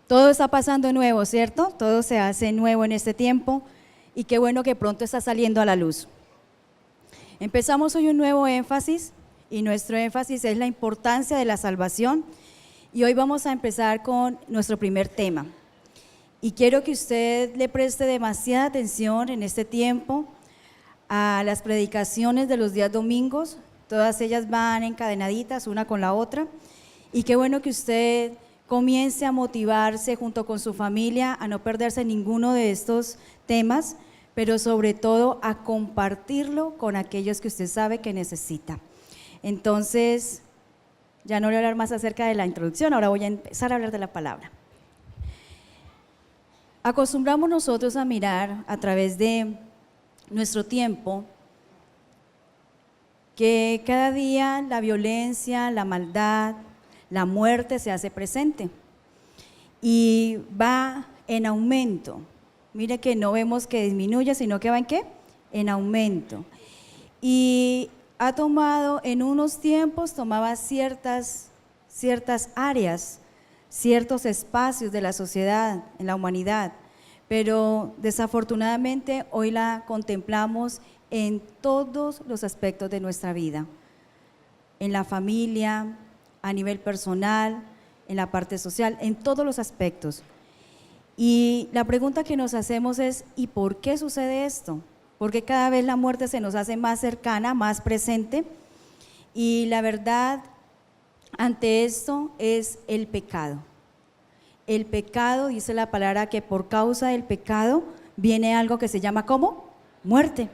Todo está pasando nuevo, ¿cierto? Todo se hace nuevo en este tiempo y qué bueno que pronto está saliendo a la luz. Empezamos hoy un nuevo énfasis y nuestro énfasis es la importancia de la salvación y hoy vamos a empezar con nuestro primer tema. Y quiero que usted le preste demasiada atención en este tiempo a las predicaciones de los días domingos, todas ellas van encadenaditas una con la otra y qué bueno que usted comience a motivarse junto con su familia a no perderse ninguno de estos temas, pero sobre todo a compartirlo con aquellos que usted sabe que necesita. Entonces, ya no voy a hablar más acerca de la introducción, ahora voy a empezar a hablar de la palabra. Acostumbramos nosotros a mirar a través de nuestro tiempo que cada día la violencia, la maldad, la muerte se hace presente y va en aumento. Mire que no vemos que disminuya, sino que va en ¿qué? En aumento. Y ha tomado, en unos tiempos tomaba ciertas áreas, ciertos espacios de la sociedad, en la humanidad, pero desafortunadamente hoy la contemplamos en todos los aspectos de nuestra vida, en la familia, a nivel personal, en la parte social, en todos los aspectos. Y la pregunta que nos hacemos es, ¿y por qué sucede esto? Porque cada vez la muerte se nos hace más cercana, más presente, y la verdad ante esto es el pecado. El pecado, dice la palabra, que por causa del pecado viene algo que se llama ¿cómo? Muerte.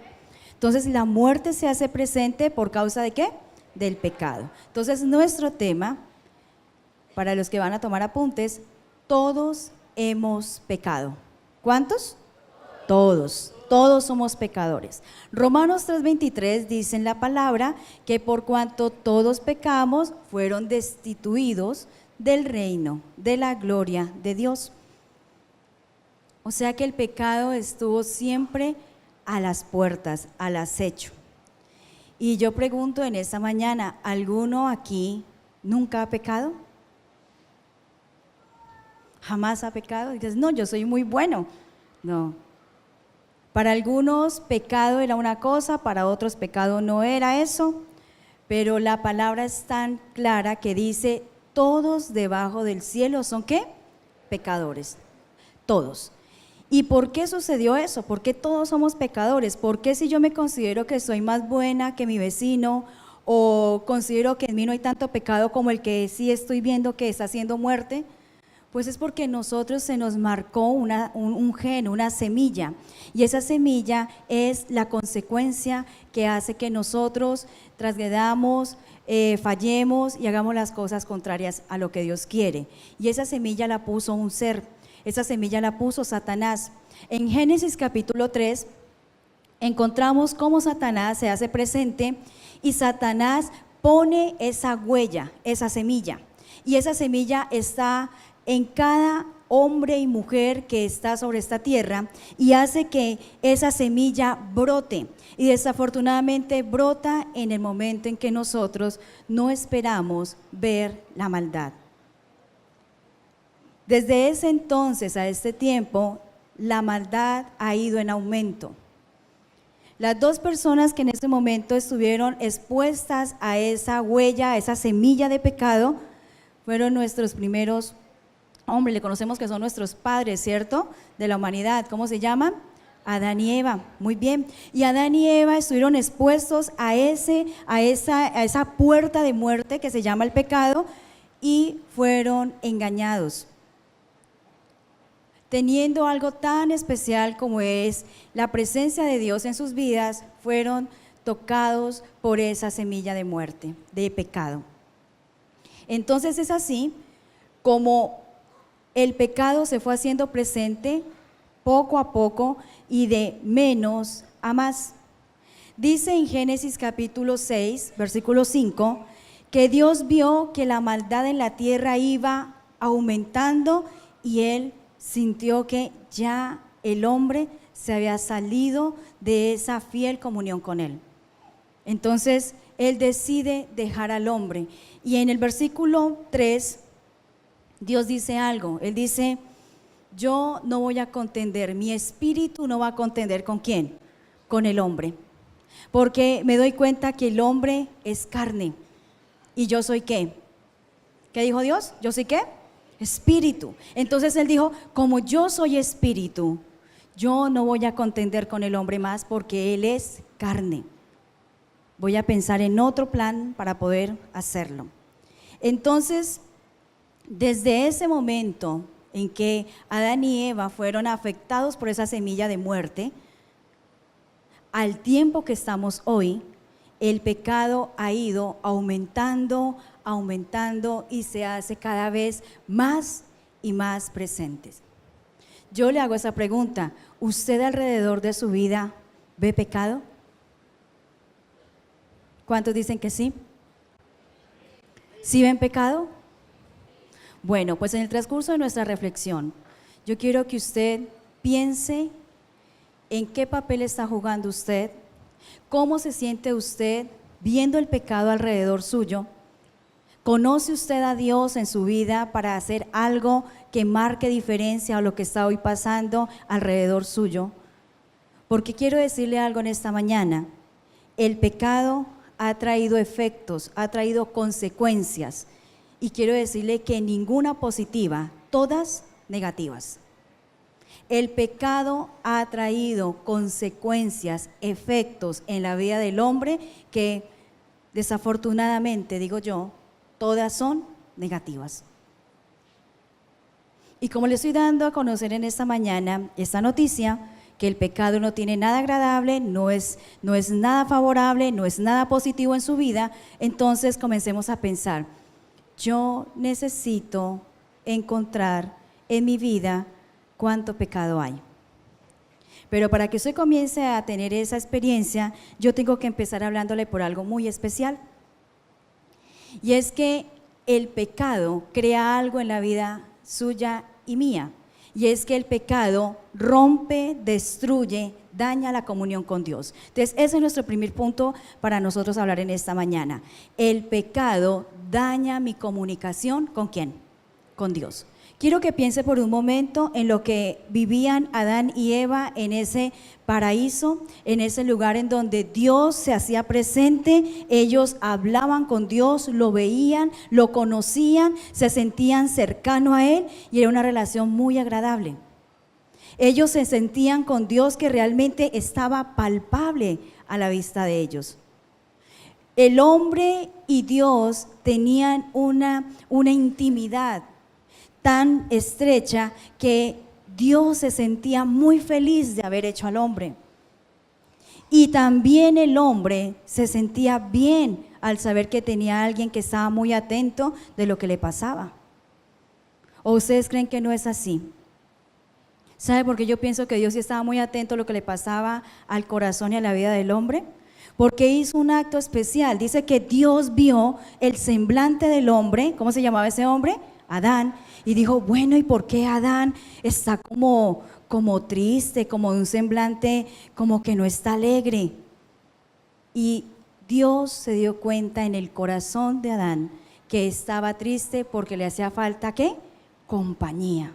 Entonces la muerte se hace presente por causa de ¿qué? Del pecado. Entonces nuestro tema, para los que van a tomar apuntes, todos hemos pecado. ¿Cuántos? Todos somos pecadores. Romanos 3:23 dice en la palabra que por cuanto todos pecamos, fueron destituidos del reino, de la gloria de Dios. O sea que el pecado estuvo siempre a las puertas, al acecho. Y yo pregunto en esta mañana, ¿alguno aquí nunca ha pecado? ¿Jamás ha pecado? Dices, no, yo soy muy bueno. No. Para algunos pecado era una cosa, para otros pecado no era eso, pero la palabra es tan clara que dice, todos debajo del cielo son ¿qué? Pecadores, todos. ¿Y por qué sucedió eso? ¿Por qué todos somos pecadores? ¿Por qué si yo me considero que soy más buena que mi vecino o considero que en mí no hay tanto pecado como el que sí estoy viendo que está haciendo muerte? Pues es porque nosotros se nos marcó un gen, una semilla, y esa semilla es la consecuencia que hace que nosotros transgredamos, fallemos y hagamos las cosas contrarias a lo que Dios quiere. Y esa semilla la puso un ser, esa semilla la puso Satanás. En Génesis capítulo 3 encontramos cómo Satanás se hace presente y Satanás pone esa huella, esa semilla, y esa semilla está en cada hombre y mujer que está sobre esta tierra y hace que esa semilla brote, y desafortunadamente brota en el momento en que nosotros no esperamos ver la maldad. Desde ese entonces a este tiempo, la maldad ha ido en aumento. Las dos personas que en ese momento estuvieron expuestas a esa huella, a esa semilla de pecado, fueron nuestros primeros hombres, le conocemos que son nuestros padres, ¿cierto? De la humanidad. ¿Cómo se llaman? Adán y Eva. Muy bien. Y Adán y Eva estuvieron expuestos a esa puerta de muerte que se llama el pecado y fueron engañados. Teniendo algo tan especial como es la presencia de Dios en sus vidas, fueron tocados por esa semilla de muerte, de pecado. Entonces es así como el pecado se fue haciendo presente poco a poco y de menos a más. Dice en Génesis capítulo 6, versículo 5, que Dios vio que la maldad en la tierra iba aumentando y Él sintió que ya el hombre se había salido de esa fiel comunión con Él. Entonces Él decide dejar al hombre. Y en el versículo 3 Dios dice algo, Él dice, yo no voy a contender, mi espíritu no va a contender ¿con quién? Con el hombre, porque me doy cuenta que el hombre es carne y yo soy ¿qué? ¿Qué dijo Dios? ¿Yo soy qué? Espíritu. Entonces Él dijo, como yo soy espíritu, yo no voy a contender con el hombre más porque Él es carne. Voy a pensar en otro plan para poder hacerlo. Entonces, desde ese momento en que Adán y Eva fueron afectados por esa semilla de muerte, al tiempo que estamos hoy, el pecado ha ido aumentando y se hace cada vez más y más presentes. Yo le hago esa pregunta, ¿usted alrededor de su vida ve pecado? ¿Cuántos dicen que sí? ¿Sí ven pecado? Bueno, pues en el transcurso de nuestra reflexión, yo quiero que usted piense en qué papel está jugando usted, cómo se siente usted viendo el pecado alrededor suyo. ¿Conoce usted a Dios en su vida para hacer algo que marque diferencia a lo que está hoy pasando alrededor suyo? Porque quiero decirle algo en esta mañana, el pecado ha traído efectos, ha traído consecuencias, y quiero decirle que ninguna positiva, todas negativas. El pecado ha traído consecuencias, efectos en la vida del hombre que desafortunadamente, digo yo, todas son negativas. Y como le estoy dando a conocer en esta mañana esta noticia, que el pecado no tiene nada agradable, no es nada favorable, no es nada positivo en su vida, entonces comencemos a pensar, yo necesito encontrar en mi vida cuánto pecado hay. Pero para que usted comience a tener esa experiencia, yo tengo que empezar hablándole por algo muy especial. Y es que el pecado crea algo en la vida suya y mía. Y es que el pecado rompe, destruye, daña la comunión con Dios. Entonces, ese es nuestro primer punto para nosotros hablar en esta mañana. El pecado daña mi comunicación, ¿con quién? Con Dios. Quiero que piense por un momento en lo que vivían Adán y Eva en ese paraíso, en ese lugar en donde Dios se hacía presente. Ellos hablaban con Dios, lo veían, lo conocían, se sentían cercanos a Él y era una relación muy agradable. Ellos se sentían con Dios que realmente estaba palpable a la vista de ellos. El hombre y Dios tenían una intimidad tan estrecha que Dios se sentía muy feliz de haber hecho al hombre. Y también el hombre se sentía bien al saber que tenía a alguien que estaba muy atento de lo que le pasaba. ¿O ustedes creen que no es así? ¿Sabe por qué yo pienso que Dios sí estaba muy atento a lo que le pasaba al corazón y a la vida del hombre? Porque hizo un acto especial. Dice que Dios vio el semblante del hombre. ¿Cómo se llamaba ese hombre? Adán. Y dijo, bueno, ¿y por qué Adán está como triste, como de un semblante, como que no está alegre? Y Dios se dio cuenta en el corazón de Adán que estaba triste porque le hacía falta, ¿qué? Compañía.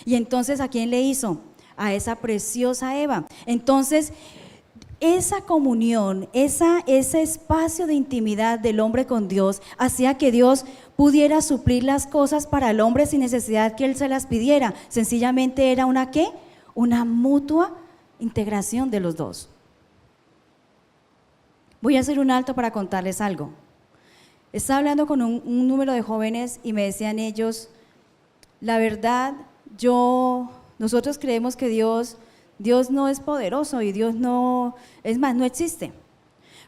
Y entonces, ¿a quién le hizo? A esa preciosa Eva. Entonces, esa comunión, ese espacio de intimidad del hombre con Dios hacía que Dios pudiera suplir las cosas para el hombre sin necesidad que él se las pidiera. Sencillamente era una ¿qué? Una mutua integración de los dos. Voy a hacer un alto para contarles algo. Estaba hablando con un número de jóvenes y me decían ellos, la verdad, nosotros creemos que Dios no es poderoso y Dios no, es más, no existe.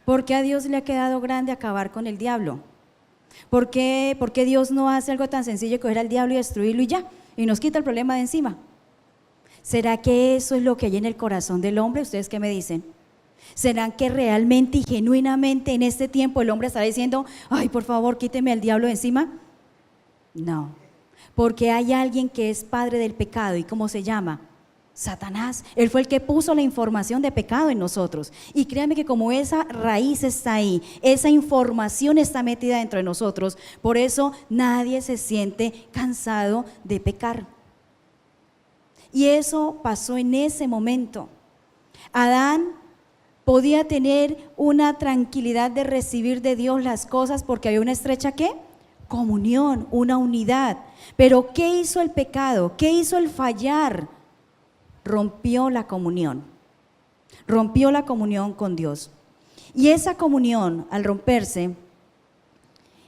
¿Por qué a Dios le ha quedado grande acabar con el diablo? ¿Por qué Dios no hace algo tan sencillo que coger al diablo y destruirlo y ya? Y nos quita el problema de encima. ¿Será que eso es lo que hay en el corazón del hombre? ¿Ustedes qué me dicen? ¿Será que realmente y genuinamente en este tiempo el hombre estará diciendo, ay, por favor, quíteme al diablo de encima? No, porque hay alguien que es padre del pecado. ¿Y cómo se llama? Satanás. Él fue el que puso la información de pecado en nosotros. Y créanme que como esa raíz está ahí, esa información está metida dentro de nosotros, por eso nadie se siente cansado de pecar. Y eso pasó en ese momento. Adán podía tener una tranquilidad de recibir de Dios las cosas porque había una estrecha ¿qué? Comunión, una unidad. Pero ¿qué hizo el pecado? ¿Qué hizo el fallar? Rompió la comunión con Dios. Y esa comunión, al romperse,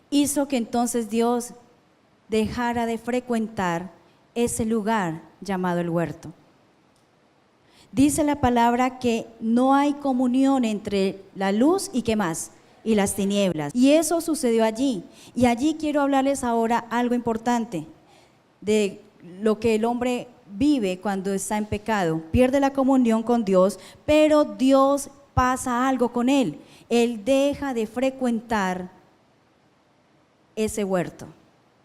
hizo que entonces Dios dejara de frecuentar ese lugar llamado el huerto. Dice la palabra que no hay comunión entre la luz y ¿qué más? Y las tinieblas. Y eso sucedió allí. Y allí quiero hablarles ahora algo importante de lo que el hombre vive cuando está en pecado. Pierde la comunión con Dios, pero Dios pasa algo con él. Él deja de frecuentar ese huerto.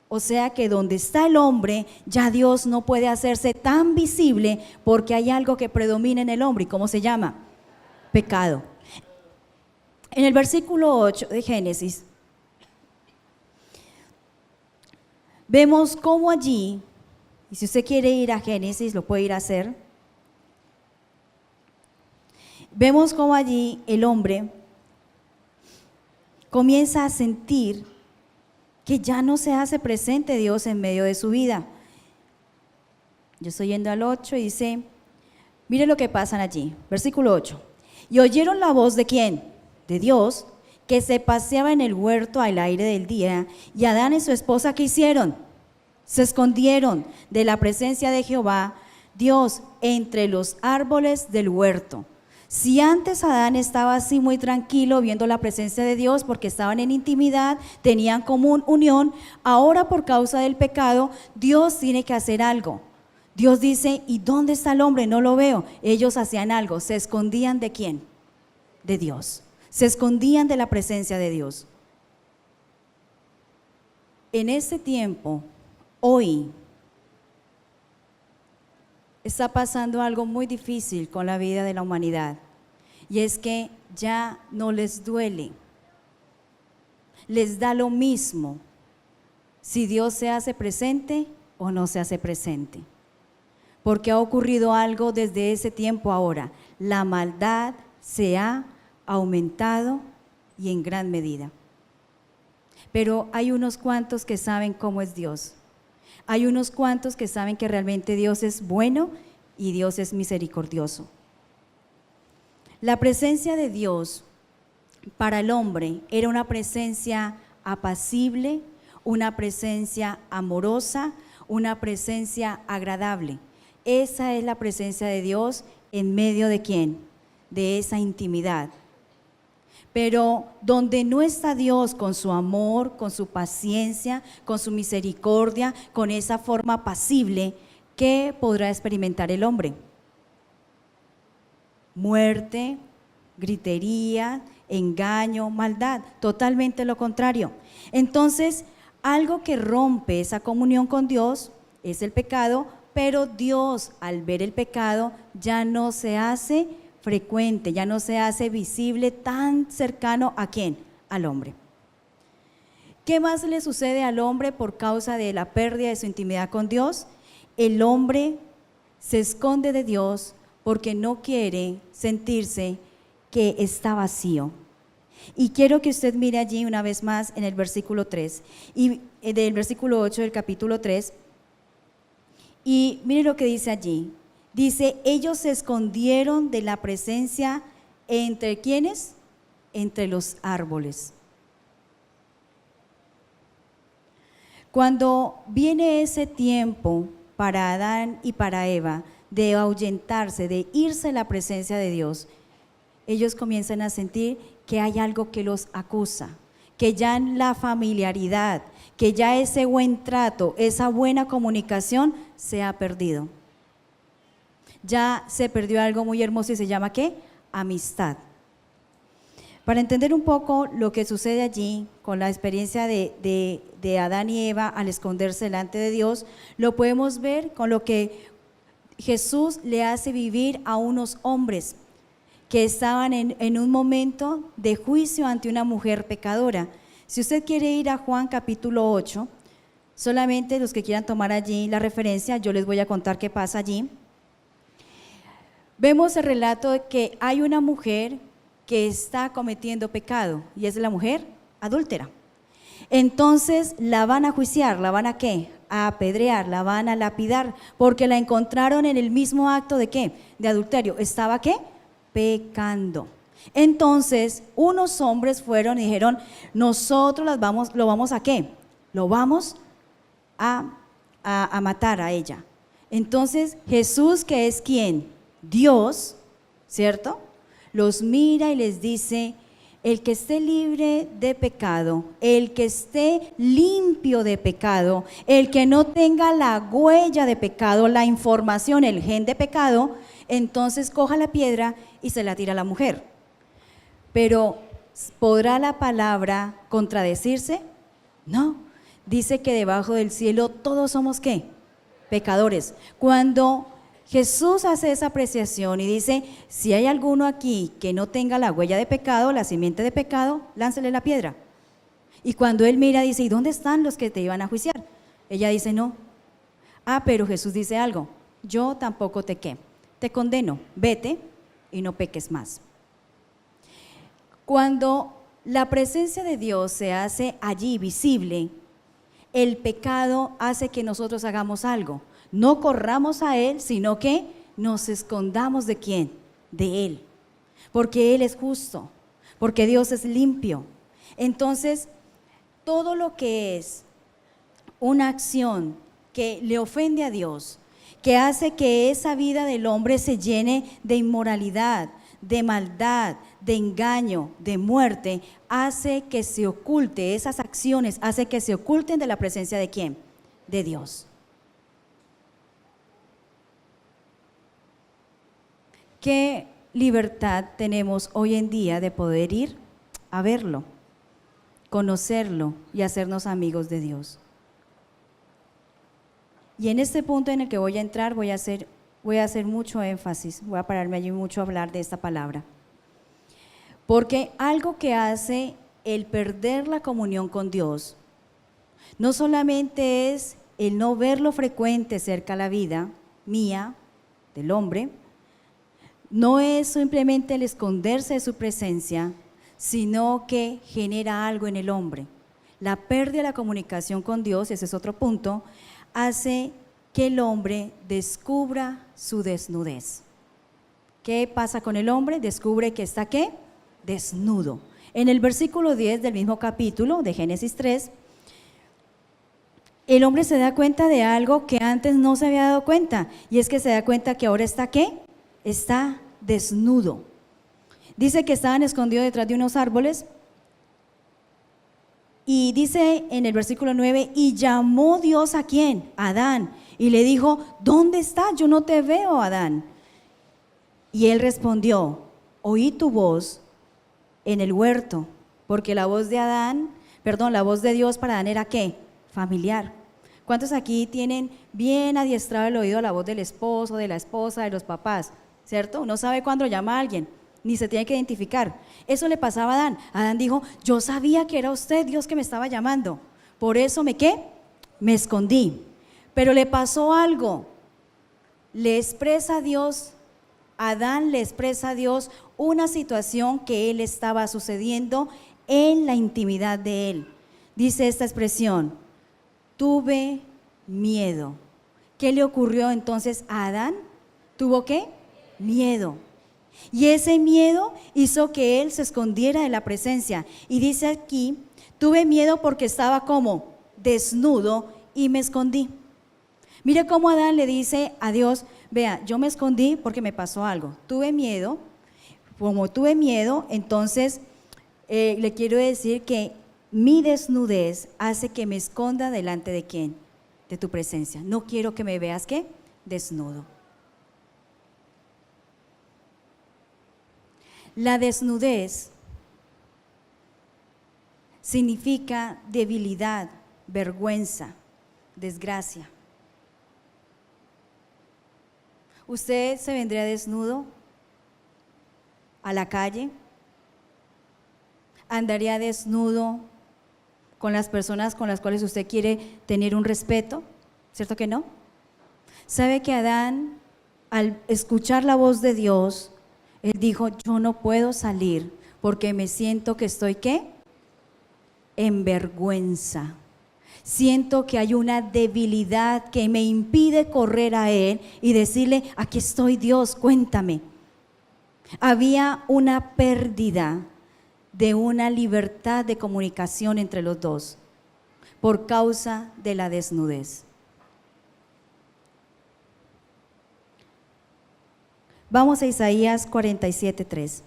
O sea que donde está el hombre, ya Dios no puede hacerse tan visible porque hay algo que predomina en el hombre. ¿Y cómo se llama? Pecado. En el versículo 8 de Génesis, vemos cómo allí, y si usted quiere ir a Génesis, lo puede ir a hacer. Vemos cómo allí el hombre comienza a sentir que ya no se hace presente Dios en medio de su vida. Yo estoy yendo al 8 y dice, mire lo que pasa allí, versículo 8. Y oyeron la voz ¿de quién? De Dios, que se paseaba en el huerto al aire del día, y Adán y su esposa, ¿qué hicieron? Se escondieron de la presencia de Jehová, Dios, entre los árboles del huerto. Si antes Adán estaba así muy tranquilo viendo la presencia de Dios porque estaban en intimidad, tenían común unión, ahora por causa del pecado, Dios tiene que hacer algo. Dios dice, ¿y dónde está el hombre? No lo veo. Ellos hacían algo, se escondían ¿de quién? De Dios. Se escondían de la presencia de Dios. En ese tiempo, hoy, está pasando algo muy difícil con la vida de la humanidad, y es que ya no les duele, les da lo mismo si Dios se hace presente o no se hace presente, porque ha ocurrido algo desde ese tiempo ahora. La maldad se ha aumentado y en gran medida, pero hay unos cuantos que saben cómo es Dios. Hay unos cuantos que saben que realmente Dios es bueno y Dios es misericordioso. La presencia de Dios para el hombre era una presencia apacible, una presencia amorosa, una presencia agradable. Esa es la presencia de Dios en medio de ¿quién? De esa intimidad. Pero donde no está Dios con su amor, con su paciencia, con su misericordia, con esa forma apacible, ¿qué podrá experimentar el hombre? Muerte, gritería, engaño, maldad, totalmente lo contrario. Entonces, algo que rompe esa comunión con Dios es el pecado, pero Dios, al ver el pecado, ya no se hace frecuente, ya no se hace visible, tan cercano ¿a quién? Al hombre. ¿Qué más le sucede al hombre por causa de la pérdida de su intimidad con Dios? El hombre se esconde de Dios porque no quiere sentirse que está vacío. Y quiero que usted mire allí una vez más en el versículo 3 y del versículo 8 del capítulo 3, y mire lo que dice allí. Dice, ellos se escondieron de la presencia entre ¿quiénes? Entre los árboles. Cuando viene ese tiempo para Adán y para Eva de ahuyentarse, de irse de la presencia de Dios, ellos comienzan a sentir que hay algo que los acusa, que ya en la familiaridad, que ya ese buen trato, esa buena comunicación se ha perdido. Ya se perdió algo muy hermoso y se llama ¿qué? Amistad. Para entender un poco lo que sucede allí con la experiencia de Adán y Eva al esconderse delante de Dios, lo podemos ver con lo que Jesús le hace vivir a unos hombres que estaban en un momento de juicio ante una mujer pecadora. Si usted quiere ir a Juan capítulo 8, solamente los que quieran tomar allí la referencia, yo les voy a contar qué pasa allí. Vemos el relato de que hay una mujer que está cometiendo pecado y es la mujer adúltera. Entonces la van a juiciar, ¿la van a qué? A apedrear, la van a lapidar, porque la encontraron en el mismo acto de ¿qué? De adulterio. ¿Estaba qué? Pecando. Entonces unos hombres fueron y dijeron, nosotros lo vamos a ¿qué? Lo vamos a matar a ella. Entonces Jesús, que es ¿quién? Dios, ¿cierto? Los mira y les dice, el que esté libre de pecado, el que esté limpio de pecado, el que no tenga la huella de pecado, la información, el gen de pecado, entonces coja la piedra y se la tira a la mujer. Pero, ¿podrá la palabra contradecirse? No, dice que debajo del cielo todos somos ¿qué? Pecadores. Cuando Jesús hace esa apreciación y dice, si hay alguno aquí que no tenga la huella de pecado, la simiente de pecado, láncele la piedra. Y cuando él mira, dice, ¿y dónde están los que te iban a juiciar? Ella dice, no. Pero Jesús dice algo, yo tampoco te condeno, vete y no peques más. Cuando la presencia de Dios se hace allí visible, el pecado hace que nosotros hagamos algo. No corramos a Él, sino que nos escondamos ¿de quién? De Él. Porque Él es justo, porque Dios es limpio. Entonces, todo lo que es una acción que le ofende a Dios, que hace que esa vida del hombre se llene de inmoralidad, de maldad, de engaño, de muerte, hace que se oculte, esas acciones hace que se oculten de la presencia de ¿quién? De Dios. ¿Qué libertad tenemos hoy en día de poder ir a verlo, conocerlo y hacernos amigos de Dios? Y en este punto en el que voy a entrar voy a hacer mucho énfasis, voy a pararme allí mucho a hablar de esta palabra. Porque algo que hace el perder la comunión con Dios, no solamente es el no verlo frecuente cerca a la vida mía, del hombre, no es simplemente el esconderse de su presencia, sino que genera algo en el hombre. La pérdida de la comunicación con Dios, ese es otro punto, hace que el hombre descubra su desnudez. ¿Qué pasa con el hombre? Descubre que está ¿qué? Desnudo. En el versículo 10 del mismo capítulo de Génesis 3, el hombre se da cuenta de algo que antes no se había dado cuenta, y es que se da cuenta que ahora está ¿qué? Está desnudo. Dice que estaban escondidos detrás de unos árboles, y dice en el versículo 9, y llamó Dios ¿a quién? A Adán, y le dijo, ¿dónde estás? Yo no te veo, Adán. Y él respondió, oí tu voz en el huerto, porque la voz de Dios para Adán era ¿qué? Familiar. ¿Cuántos aquí tienen bien adiestrado el oído a la voz del esposo, de la esposa, de los papás? ¿Cierto? Uno sabe cuándo llama a alguien, ni se tiene que identificar. Eso le pasaba a Adán. Adán dijo, yo sabía que era usted, Dios, que me estaba llamando. Por eso me escondí. Pero le pasó algo. Adán le expresa a Dios una situación que él estaba sucediendo en la intimidad de él. Dice esta expresión, tuve miedo. ¿Qué le ocurrió entonces a Adán? ¿Tuvo qué? Miedo. Y ese miedo hizo que él se escondiera de la presencia. Y dice aquí, tuve miedo porque estaba como desnudo y me escondí. Mire cómo Adán le dice a Dios, vea, yo me escondí porque me pasó algo. Tuve miedo, como tuve miedo, entonces le quiero decir que mi desnudez hace que me esconda delante de ¿quién? De tu presencia. No quiero que me veas ¿qué? Desnudo. La desnudez significa debilidad, vergüenza, desgracia. ¿Usted se vendría desnudo a la calle? ¿Andaría desnudo con las personas con las cuales usted quiere tener un respeto? ¿Cierto que no? ¿Sabe que Adán, al escuchar la voz de Dios, él dijo, yo no puedo salir porque me siento que estoy, ¿qué? En vergüenza. Siento que hay una debilidad que me impide correr a Él y decirle, aquí estoy Dios, cuéntame. Había una pérdida de una libertad de comunicación entre los dos por causa de la desnudez. Vamos a Isaías 47:3.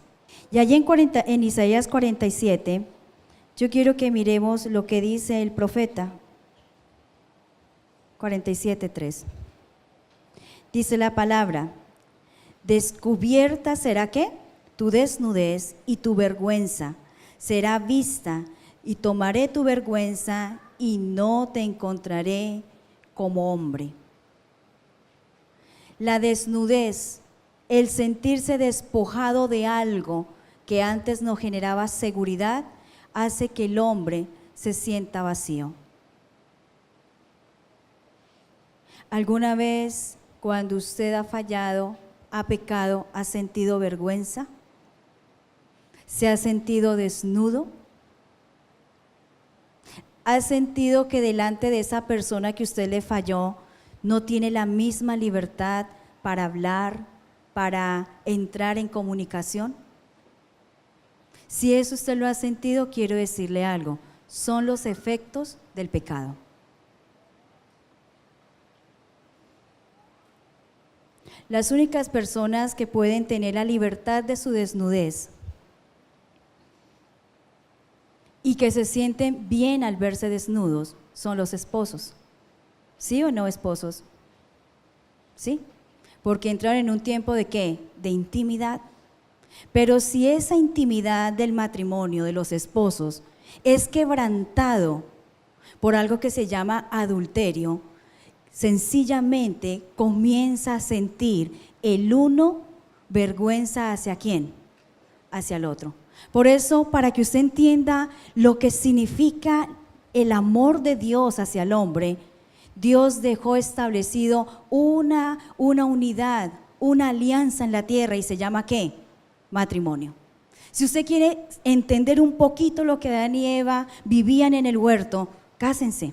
Y allí en Isaías 47, yo quiero que miremos lo que dice el profeta. 47:3. Dice la palabra, descubierta será ¿qué? Tu desnudez y tu vergüenza será vista, y tomaré tu vergüenza y no te encontraré como hombre. La desnudez, el sentirse despojado de algo que antes no generaba seguridad, hace que el hombre se sienta vacío. ¿Alguna vez cuando usted ha fallado, ha pecado, ha sentido vergüenza? ¿Se ha sentido desnudo? ¿Ha sentido que delante de esa persona que usted le falló no tiene la misma libertad para hablar, para entrar en comunicación? Si eso usted lo ha sentido, quiero decirle algo, son los efectos del pecado. Las únicas personas que pueden tener la libertad de su desnudez y que se sienten bien al verse desnudos son los esposos. ¿Sí o no, esposos? ¿Sí? Porque entraron en un tiempo de ¿qué? De intimidad. Pero si esa intimidad del matrimonio, de los esposos, es quebrantado por algo que se llama adulterio, sencillamente comienza a sentir el uno vergüenza hacia quién, hacia el otro. Por eso, para que usted entienda lo que significa el amor de Dios hacia el hombre, Dios dejó establecido una unidad, una alianza en la tierra y se llama ¿qué? Matrimonio. Si usted quiere entender un poquito lo que Adán y Eva vivían en el huerto, cásense.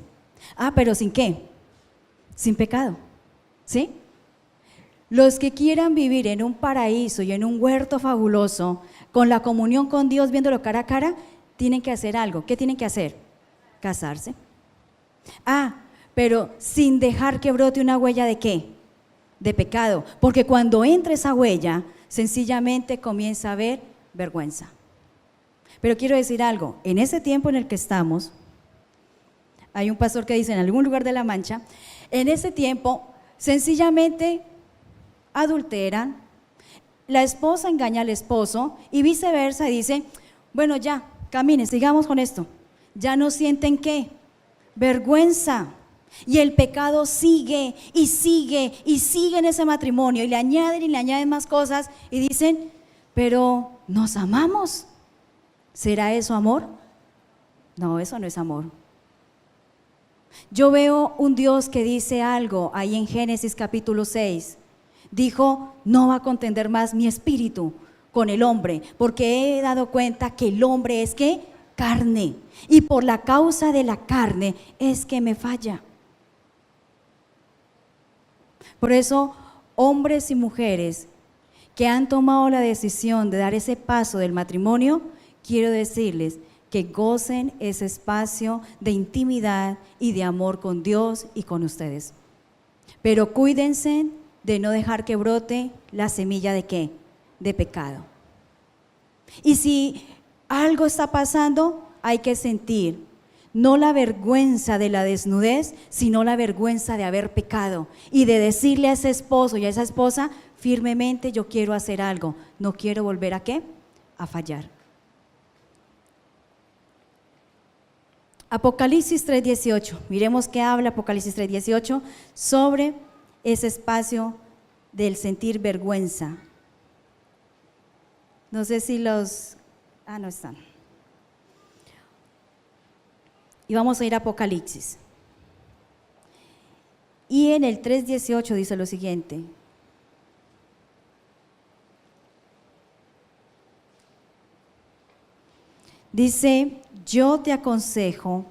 Pero ¿sin qué? Sin pecado, ¿sí? Los que quieran vivir en un paraíso y en un huerto fabuloso, con la comunión con Dios, viéndolo cara a cara, tienen que hacer algo. ¿Qué tienen que hacer? Casarse. Pero sin dejar que brote una huella ¿de qué? De pecado, porque cuando entra esa huella, sencillamente comienza a haber vergüenza. Pero quiero decir algo, en ese tiempo en el que estamos, hay un pastor que dice en algún lugar de La Mancha, en ese tiempo sencillamente adulteran, la esposa engaña al esposo y viceversa, y dice, bueno ya, caminen, sigamos con esto. Ya no sienten ¿qué? Vergüenza. Y el pecado sigue y sigue y sigue en ese matrimonio y le añaden más cosas y dicen, pero nos amamos. ¿Será eso amor? No, eso no es amor. Yo veo un Dios que dice algo ahí en Génesis capítulo 6. Dijo, no va a contender más mi espíritu con el hombre, porque he dado cuenta que el hombre es ¿qué? Carne. Y por la causa de la carne es que me falla. Por eso, hombres y mujeres que han tomado la decisión de dar ese paso del matrimonio, quiero decirles que gocen ese espacio de intimidad y de amor con Dios y con ustedes. Pero cuídense de no dejar que brote la semilla ¿de qué? De pecado. Y si algo está pasando, hay que sentir no la vergüenza de la desnudez, sino la vergüenza de haber pecado y de decirle a ese esposo y a esa esposa firmemente, yo quiero hacer algo, no quiero volver ¿a qué? A fallar. Apocalipsis 3:18, miremos qué habla Apocalipsis 3:18 sobre ese espacio del sentir vergüenza. No sé si los... no están. Y vamos a ir a Apocalipsis. Y en el 3:18 dice lo siguiente. Dice, yo te aconsejo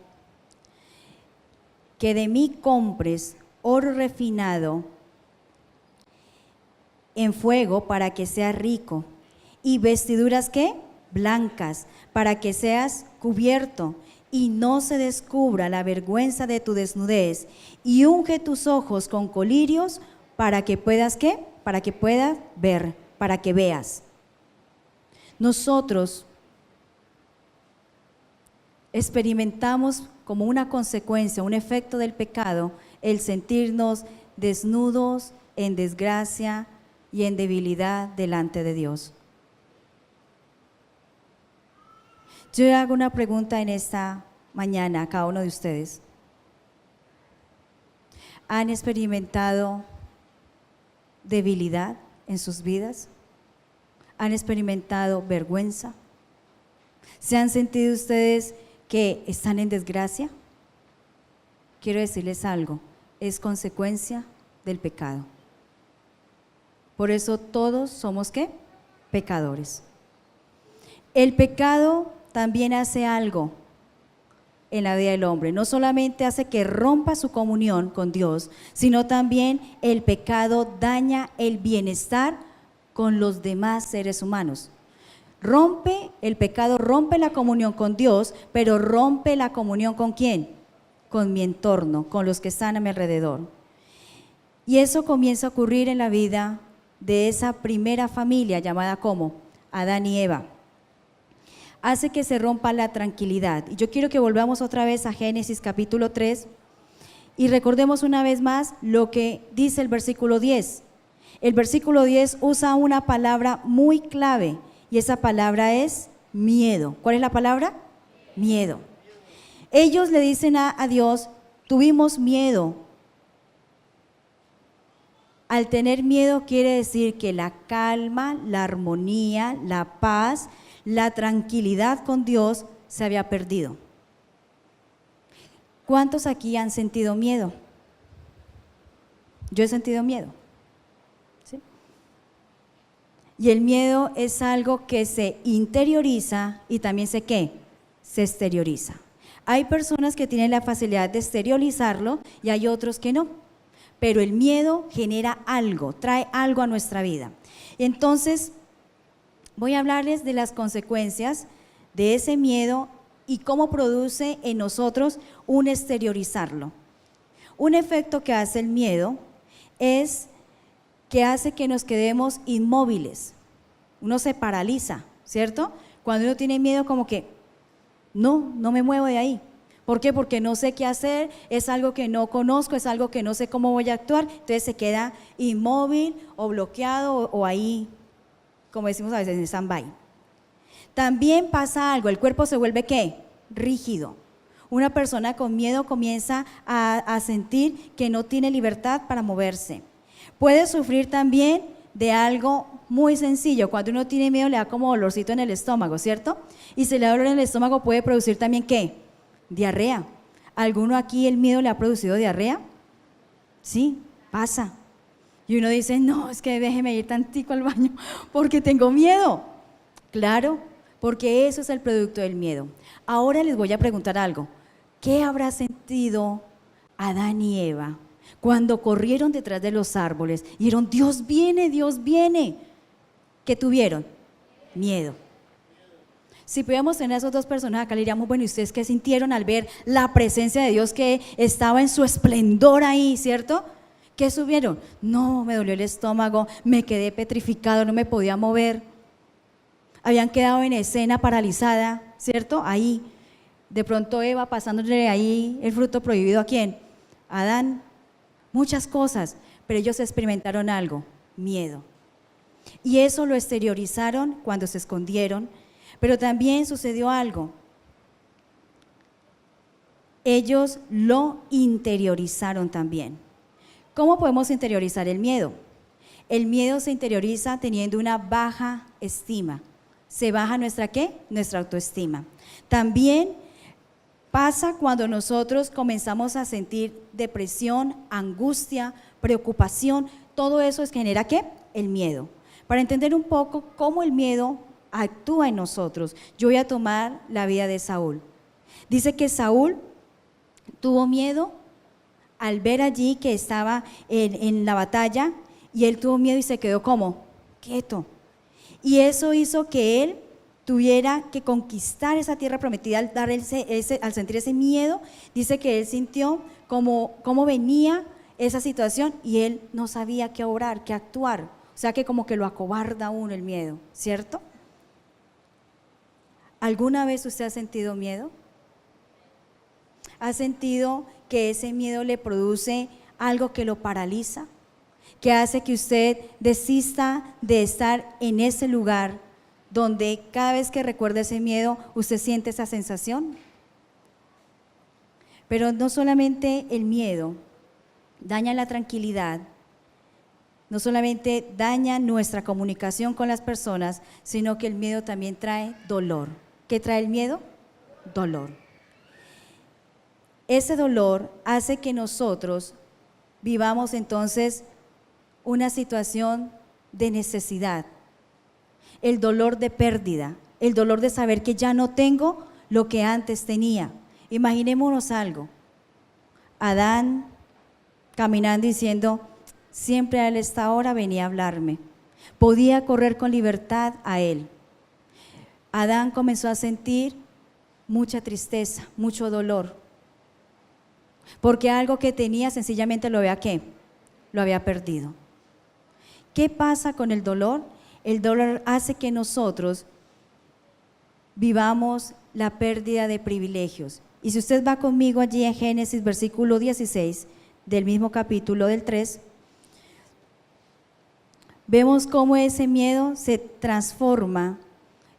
que de mí compres oro refinado en fuego para que seas rico, y vestiduras ¿qué? Blancas, para que seas cubierto y no se descubra la vergüenza de tu desnudez, y unge tus ojos con colirios para que puedas ¿qué? Para que puedas ver, para que veas. Nosotros experimentamos como una consecuencia, un efecto del pecado, el sentirnos desnudos, en desgracia y en debilidad delante de Dios. Yo hago una pregunta en esta mañana a cada uno de ustedes. ¿Han experimentado debilidad en sus vidas? ¿Han experimentado vergüenza? ¿Se han sentido ustedes que están en desgracia? Quiero decirles algo, es consecuencia del pecado. Por eso todos somos ¿qué? Pecadores. El pecado también hace algo en la vida del hombre. No solamente hace que rompa su comunión con Dios, sino también el pecado daña el bienestar con los demás seres humanos. El pecado rompe la comunión con Dios, pero rompe la comunión ¿con quién? Con mi entorno, con los que están a mi alrededor. Y eso comienza a ocurrir en la vida de esa primera familia llamada ¿cómo? Adán y Eva. Hace que se rompa la tranquilidad. Y yo quiero que volvamos otra vez a Génesis capítulo 3 y recordemos una vez más lo que dice el versículo 10. El versículo 10 usa una palabra muy clave y esa palabra es miedo. ¿Cuál es la palabra? Miedo. Ellos le dicen a Dios, tuvimos miedo. Al tener miedo quiere decir que la calma, la armonía, la paz, la tranquilidad con Dios se había perdido. ¿Cuántos aquí han sentido miedo? Yo he sentido miedo. ¿Sí? Y el miedo es algo que se interioriza y también se exterioriza. Hay personas que tienen la facilidad de exteriorizarlo y hay otros que no. Pero el miedo genera algo, trae algo a nuestra vida. Entonces, voy a hablarles de las consecuencias de ese miedo y cómo produce en nosotros un exteriorizarlo. Un efecto que hace el miedo es que hace que nos quedemos inmóviles. Uno se paraliza, ¿cierto? Cuando uno tiene miedo como que no me muevo de ahí. ¿Por qué? Porque no sé qué hacer, es algo que no conozco, es algo que no sé cómo voy a actuar, entonces se queda inmóvil o bloqueado o ahí, como decimos a veces, en stand-by. También pasa algo, el cuerpo se vuelve ¿qué? Rígido. Una persona con miedo comienza a sentir que no tiene libertad para moverse. Puede sufrir también de algo muy sencillo. Cuando uno tiene miedo le da como dolorcito en el estómago, ¿cierto? Y si le da dolor en el estómago puede producir también ¿qué? Diarrea. ¿Alguno aquí el miedo le ha producido diarrea? Sí, pasa. Y uno dice, no, es que déjeme ir tantico al baño porque tengo miedo. Claro, porque eso es el producto del miedo. Ahora les voy a preguntar algo. ¿Qué habrá sentido Adán y Eva cuando corrieron detrás de los árboles y dijeron, Dios viene, Dios viene? ¿Qué tuvieron? Miedo. Si pudiéramos tener a esos dos personas acá, le diríamos, bueno, ¿y ustedes qué sintieron al ver la presencia de Dios que estaba en su esplendor ahí, ¿cierto? ¿Qué subieron? No, me dolió el estómago, me quedé petrificado, no me podía mover. Habían quedado en escena paralizada, ¿cierto? Ahí. De pronto Eva pasándole ahí el fruto prohibido ¿a quién? A Adán. Muchas cosas, pero ellos experimentaron algo, miedo. Y eso lo exteriorizaron cuando se escondieron. Pero también sucedió algo. Ellos lo interiorizaron también. ¿Cómo podemos interiorizar el miedo? El miedo se interioriza teniendo una baja estima. Se baja nuestra ¿qué? Nuestra autoestima. También pasa cuando nosotros comenzamos a sentir depresión, angustia, preocupación. Todo eso genera ¿qué? El miedo. Para entender un poco cómo el miedo actúa en nosotros, yo voy a tomar la vida de Saúl. Dice que Saúl tuvo miedo al ver allí que estaba en la batalla, y él tuvo miedo y se quedó como quieto. Y eso hizo que él tuviera que conquistar esa tierra prometida. Al sentir ese miedo, dice que él sintió cómo venía esa situación y él no sabía qué obrar, qué actuar. O sea que como que lo acobarda a uno el miedo, ¿cierto? ¿Alguna vez usted ha sentido miedo? ¿Ha sentido que ese miedo le produce algo que lo paraliza? ¿Que hace que usted desista de estar en ese lugar donde cada vez que recuerda ese miedo, usted siente esa sensación? Pero no solamente el miedo daña la tranquilidad, no solamente daña nuestra comunicación con las personas, sino que el miedo también trae dolor. ¿Qué trae el miedo? Dolor. Ese dolor hace que nosotros vivamos entonces una situación de necesidad, el dolor de pérdida, el dolor de saber que ya no tengo lo que antes tenía. Imaginémonos algo, Adán caminando diciendo, siempre a esta hora venía a hablarme, podía correr con libertad a él. Adán comenzó a sentir mucha tristeza, mucho dolor, porque algo que tenía sencillamente lo había ¿qué? Lo había perdido. ¿Qué pasa con el dolor? El dolor hace que nosotros vivamos la pérdida de privilegios. Y si usted va conmigo allí en Génesis versículo 16 del mismo capítulo del 3, vemos cómo ese miedo se transforma,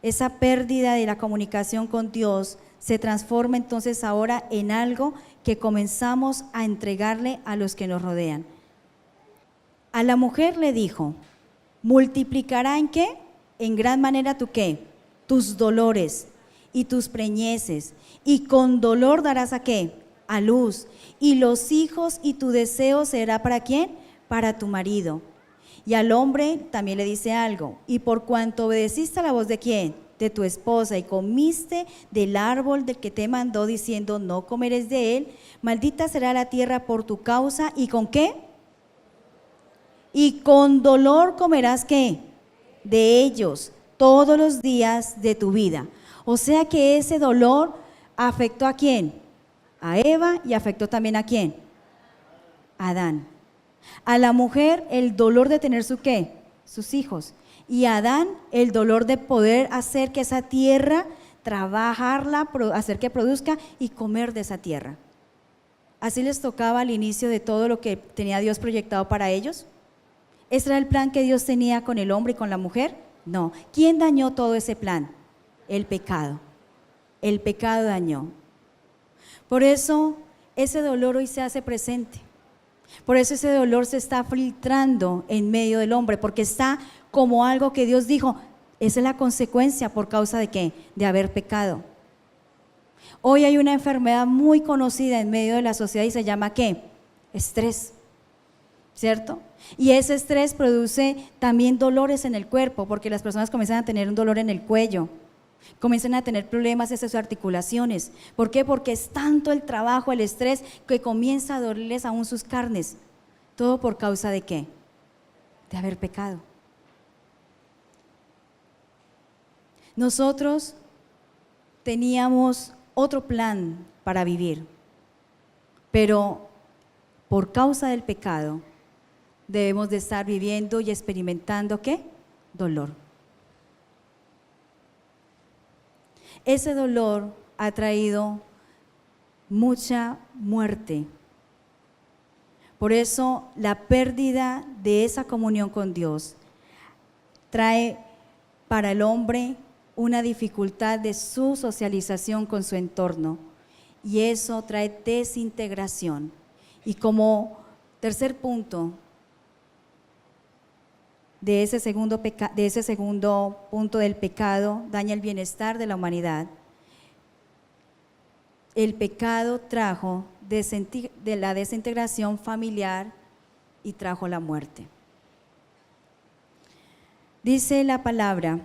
esa pérdida de la comunicación con Dios se transforma entonces ahora en algo que comenzamos a entregarle a los que nos rodean. A la mujer le dijo, multiplicará ¿en qué? En gran manera tu ¿qué? Tus dolores y tus preñeces, y con dolor darás ¿a qué? A luz, y los hijos y tu deseo será ¿para quién? Para tu marido. Y al hombre también le dice algo, y por cuanto obedeciste a la voz ¿de quién? De tu esposa, y comiste del árbol del que te mandó diciendo no comeréis de él, maldita será la tierra por tu causa, ¿y con qué? Y con dolor comerás ¿qué? De ellos todos los días de tu vida. O sea que ese dolor afectó ¿a quién? A Eva, y afectó también ¿a quién? A Adán. A la mujer el dolor de tener ¿su qué? Sus hijos. Y a Adán el dolor de poder hacer que esa tierra, trabajarla, hacer que produzca y comer de esa tierra. Así les tocaba al inicio de todo lo que tenía Dios proyectado para ellos. ¿Ese era el plan que Dios tenía con el hombre y con la mujer? No. ¿Quién dañó todo ese plan? El pecado. El pecado dañó. Por eso ese dolor hoy se hace presente. Por eso ese dolor se está filtrando en medio del hombre, porque está como algo que Dios dijo, esa es la consecuencia por causa de ¿qué? De haber pecado. Hoy hay una enfermedad muy conocida en medio de la sociedad y se llama ¿qué? Estrés, ¿cierto? Y ese estrés produce también dolores en el cuerpo, porque las personas comienzan a tener un dolor en el cuello, comienzan a tener problemas en sus articulaciones. ¿Por qué? Porque es tanto el trabajo, el estrés, que comienza a dolerles aún sus carnes. ¿Todo por causa de qué? De haber pecado. Nosotros teníamos otro plan para vivir, pero por causa del pecado debemos de estar viviendo y experimentando ¿qué? Dolor. Ese dolor ha traído mucha muerte. Por eso la pérdida de esa comunión con Dios trae para el hombre una dificultad de su socialización con su entorno, y eso trae desintegración. Y como tercer punto, de ese segundo punto del pecado, daña el bienestar de la humanidad. El pecado trajo de la desintegración familiar y trajo la muerte. Dice la palabra,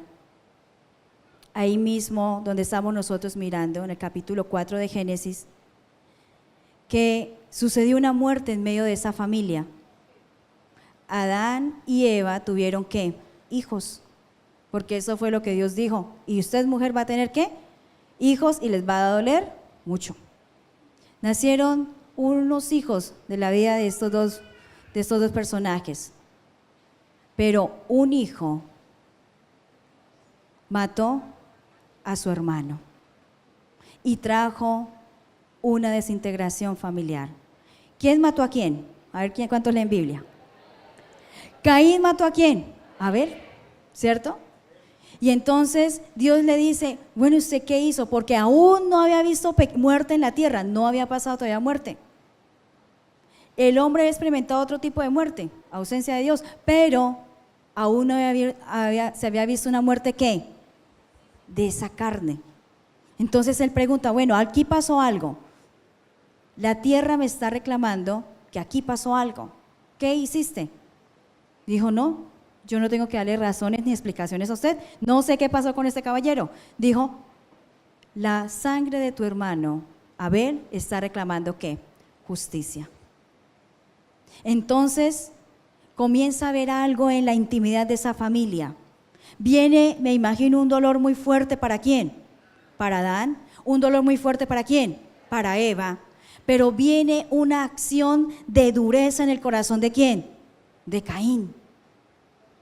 ahí mismo donde estamos nosotros mirando, en el capítulo 4 de Génesis, que sucedió una muerte en medio de esa familia. Adán y Eva tuvieron ¿qué? Hijos, porque eso fue lo que Dios dijo. Y usted, mujer, va a tener ¿qué? Hijos, y les va a doler mucho. Nacieron unos hijos de la vida de estos dos personajes, pero un hijo mató a su hermano y trajo una desintegración familiar. ¿Quién mató a quién? A ver, ¿cuántos leen Biblia? Caín mató a quién? A ver, ¿cierto? Y entonces Dios le dice, bueno, ¿usted qué hizo? Porque aún no había visto muerte en la tierra, no había pasado todavía muerte. El hombre había experimentado otro tipo de muerte, ausencia de Dios, pero aún no se había visto una muerte ¿qué? De esa carne. Entonces él pregunta, bueno, aquí pasó algo. La tierra me está reclamando que aquí pasó algo. ¿Qué hiciste? Dijo, no, yo no tengo que darle razones ni explicaciones a usted. No sé qué pasó con este caballero. Dijo, la sangre de tu hermano Abel está reclamando ¿qué? Justicia. Entonces comienza a ver algo en la intimidad de esa familia. Viene, me imagino, un dolor muy fuerte. ¿Para quién? Para Adán. Un dolor muy fuerte. ¿Para quién? Para Eva. Pero viene una acción de dureza en el corazón ¿de quién? De Caín.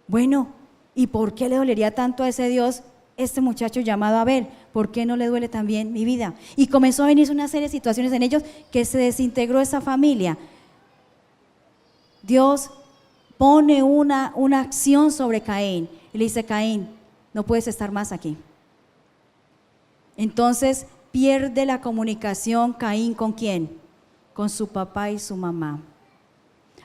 Bueno, ¿y por qué le dolería tanto a ese Dios este muchacho llamado Abel? ¿Por qué no le duele también mi vida? Y comenzó a venir una serie de situaciones en ellos que se desintegró esa familia. Dios pone una acción sobre Caín y le dice, Caín, no puedes estar más aquí. Entonces pierde la comunicación Caín ¿con quién? Con su papá y su mamá.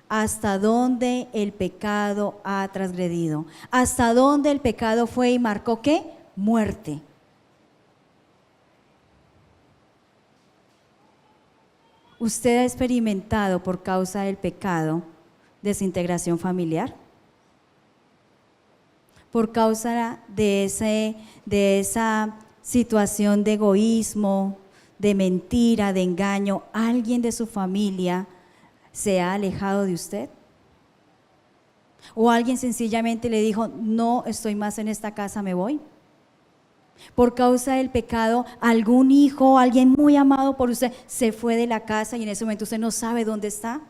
Hasta dónde el pecado ha transgredido, hasta dónde el pecado fue y marcó ¿qué? Muerte. ¿Usted ha experimentado por causa del pecado desintegración familiar? Por causa de esa situación de egoísmo, de mentira, de engaño, ¿alguien de su familia se ha alejado de usted? ¿O alguien sencillamente le dijo, no estoy más en esta casa, me voy? Por causa del pecado, algún hijo, alguien muy amado por usted, se fue de la casa y en ese momento usted no sabe dónde está.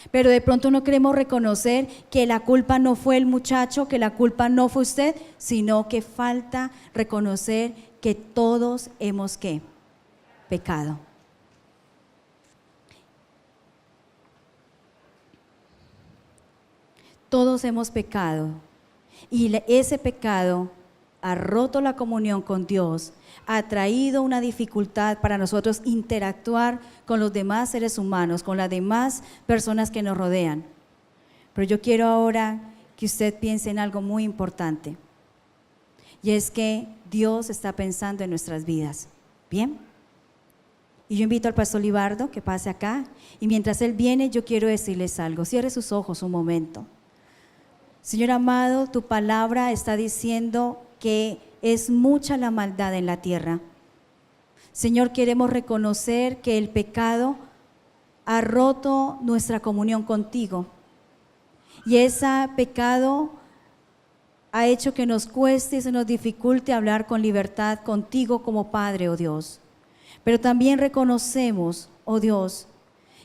Pero de pronto no queremos reconocer que la culpa no fue el muchacho, que la culpa no fue usted, sino que falta reconocer que todos hemos ¿qué? Pecado. Todos hemos pecado y ese pecado ha roto la comunión con Dios, ha traído una dificultad para nosotros interactuar con los demás seres humanos, con las demás personas que nos rodean. Pero yo quiero ahora que usted piense en algo muy importante, y es que Dios está pensando en nuestras vidas. ¿Bien? Y yo invito al pastor Libardo que pase acá, y mientras él viene yo quiero decirles algo. Cierre sus ojos un momento. Señor amado, tu palabra está diciendo que es mucha la maldad en la tierra. Señor, queremos reconocer que el pecado ha roto nuestra comunión contigo, y ese pecado ha hecho que nos cueste y se nos dificulte hablar con libertad contigo como Padre, oh Dios. Pero también reconocemos, oh Dios,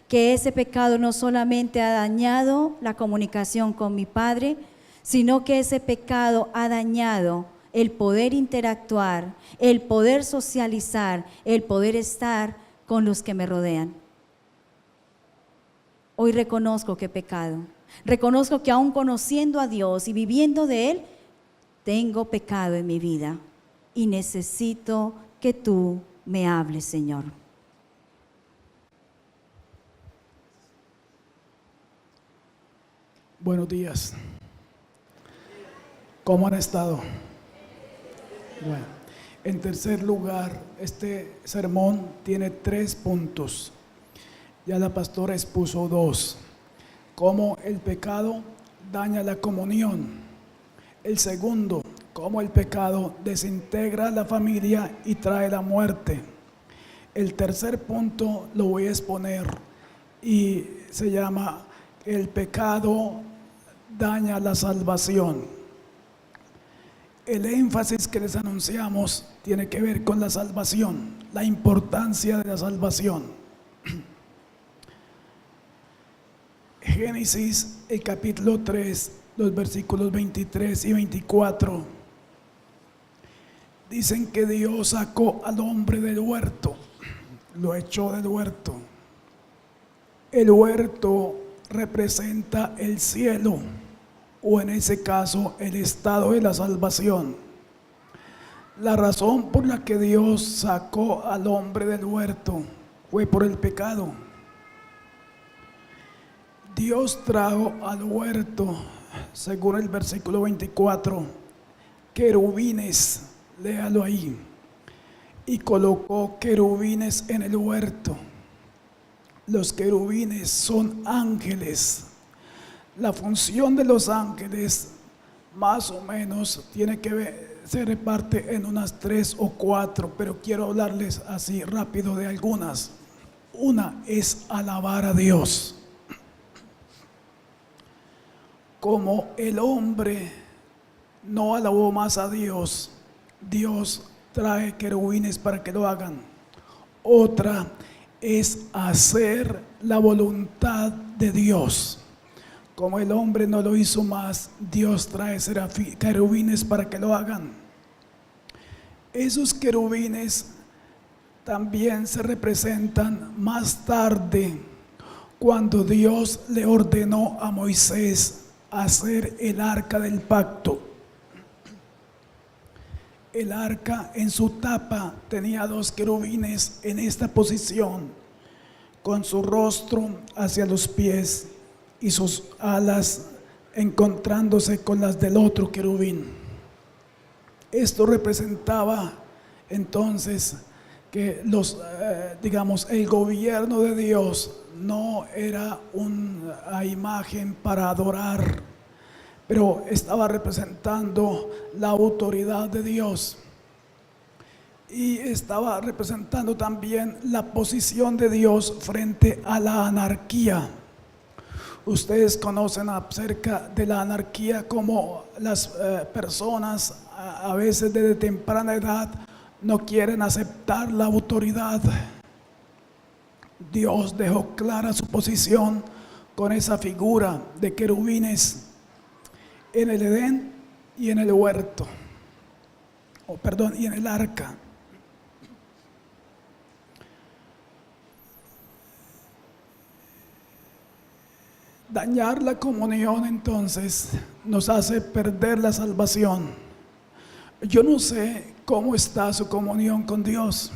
que ese pecado no solamente ha dañado la comunicación con mi Padre, sino que ese pecado ha dañado el poder interactuar, el poder socializar, el poder estar con los que me rodean. Hoy reconozco que he pecado, reconozco que aún conociendo a Dios y viviendo de Él, tengo pecado en mi vida y necesito que tú me hables, Señor. Buenos días. ¿Cómo han estado? Bueno, en tercer lugar, este sermón tiene 3 puntos. Ya la pastora expuso 2. Cómo el pecado daña la comunión. El segundo, cómo el pecado desintegra la familia y trae la muerte. El tercer punto lo voy a exponer y se llama: el pecado daña la salvación. El énfasis que les anunciamos tiene que ver con la salvación, la importancia de la salvación. Génesis, el capítulo 3, los versículos 23 y 24, dicen que Dios sacó al hombre del huerto, lo echó del huerto. El huerto representa el cielo, o en ese caso el estado de la salvación. La razón por la que Dios sacó al hombre del huerto fue por el pecado. Dios trajo al huerto, según el versículo 24, querubines, léalo ahí, y colocó querubines en el huerto. Los querubines son ángeles. La función de los ángeles más o menos tiene que ver, se reparte en unas 3 o 4, pero quiero hablarles así rápido de algunas. Una es alabar a Dios. Como el hombre no alabó más a Dios, Dios trae querubines para que lo hagan. Otra es hacer la voluntad de Dios. Como el hombre no lo hizo más, Dios trae querubines para que lo hagan. Esos querubines también se representan más tarde, cuando Dios le ordenó a Moisés hacer el arca del pacto. El arca en su tapa tenía 2 querubines en esta posición, con su rostro hacia los pies y sus alas encontrándose con las del otro querubín. Esto representaba entonces que el gobierno de Dios no era una imagen para adorar, pero estaba representando la autoridad de Dios y estaba representando también la posición de Dios frente a la anarquía. Ustedes conocen acerca de la anarquía, como las personas a veces desde temprana edad no quieren aceptar la autoridad. Dios dejó clara su posición con esa figura de querubines en el Edén y en el huerto, y en el arca. Dañar la comunión entonces nos hace perder la salvación. Yo no sé cómo está su comunión con Dios.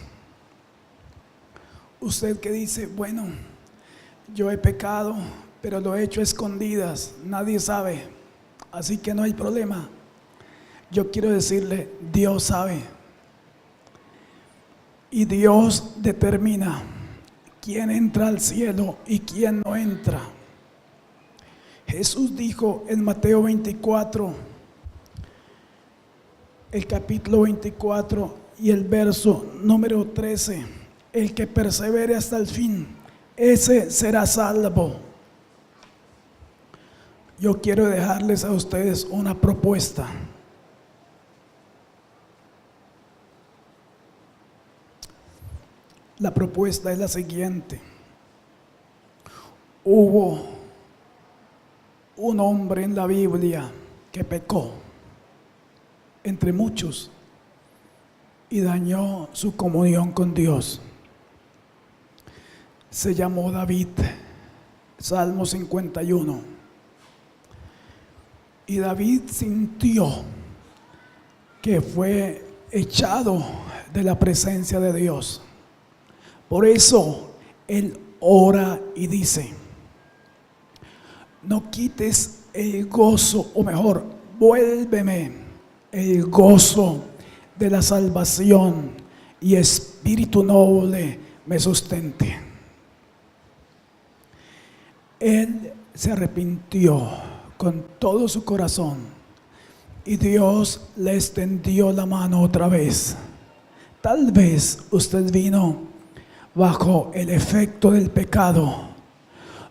Usted que dice, bueno, yo he pecado, pero lo he hecho a escondidas, nadie sabe, así que no hay problema. Yo quiero decirle, Dios sabe. Y Dios determina quién entra al cielo y quién no entra. Jesús dijo en Mateo 24, el capítulo 24 y el verso número 13: el que persevere hasta el fin, ese será salvo. Yo quiero dejarles a ustedes una propuesta. La propuesta es la siguiente: hubo un hombre en la Biblia que pecó, entre muchos, y dañó su comunión con Dios. Se llamó David. Salmo 51. Y David sintió que fue echado de la presencia de Dios. Por eso él ora y dice: no quites el gozo, o mejor, vuélveme el gozo de la salvación y espíritu noble me sustente. Él se arrepintió con todo su corazón y Dios le extendió la mano otra vez. Tal vez usted vino bajo el efecto del pecado,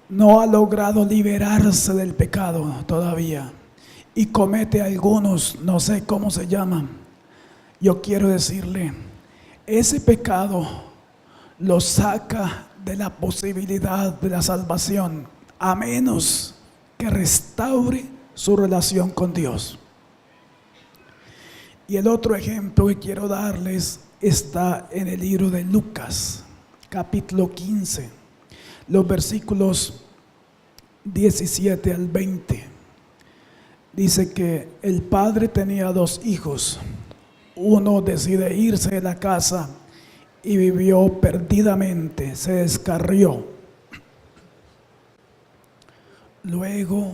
no ha logrado liberarse del pecado todavía y comete algunos, no sé cómo se llaman. Yo quiero decirle, ese pecado lo saca de la posibilidad de la salvación, a menos que restaure su relación con Dios. Y el otro ejemplo que quiero darles está en el libro de Lucas, capítulo 15, los versículos 17 al 20. Dice que el padre tenía 2 hijos. Uno decide irse de la casa y vivió perdidamente, se descarrió. Luego,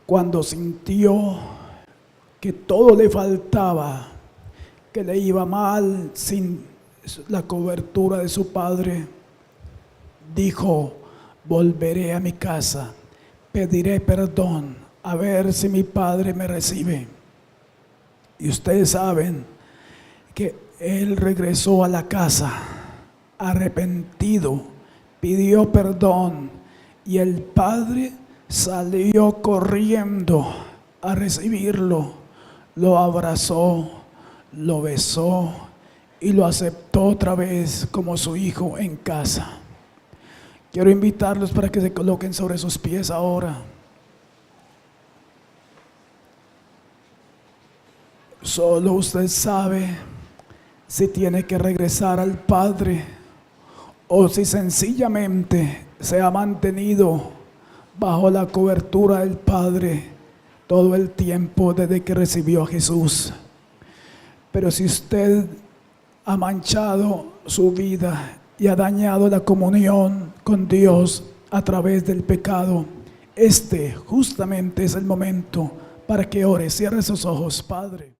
cuando sintió que todo le faltaba, que le iba mal sin la cobertura de su padre, dijo: volveré a mi casa, pediré perdón, a ver si mi padre me recibe. Y ustedes saben que él regresó a la casa arrepentido, pidió perdón y el padre salió corriendo a recibirlo, lo abrazó, lo besó y lo aceptó otra vez como su hijo en casa. Quiero invitarlos para que se coloquen sobre sus pies ahora. Solo usted sabe si tiene que regresar al Padre o si sencillamente se ha mantenido bajo la cobertura del Padre todo el tiempo desde que recibió a Jesús. Pero si usted ha manchado su vida y ha dañado la comunión con Dios a través del pecado, este justamente es el momento para que ore. Cierre sus ojos, Padre.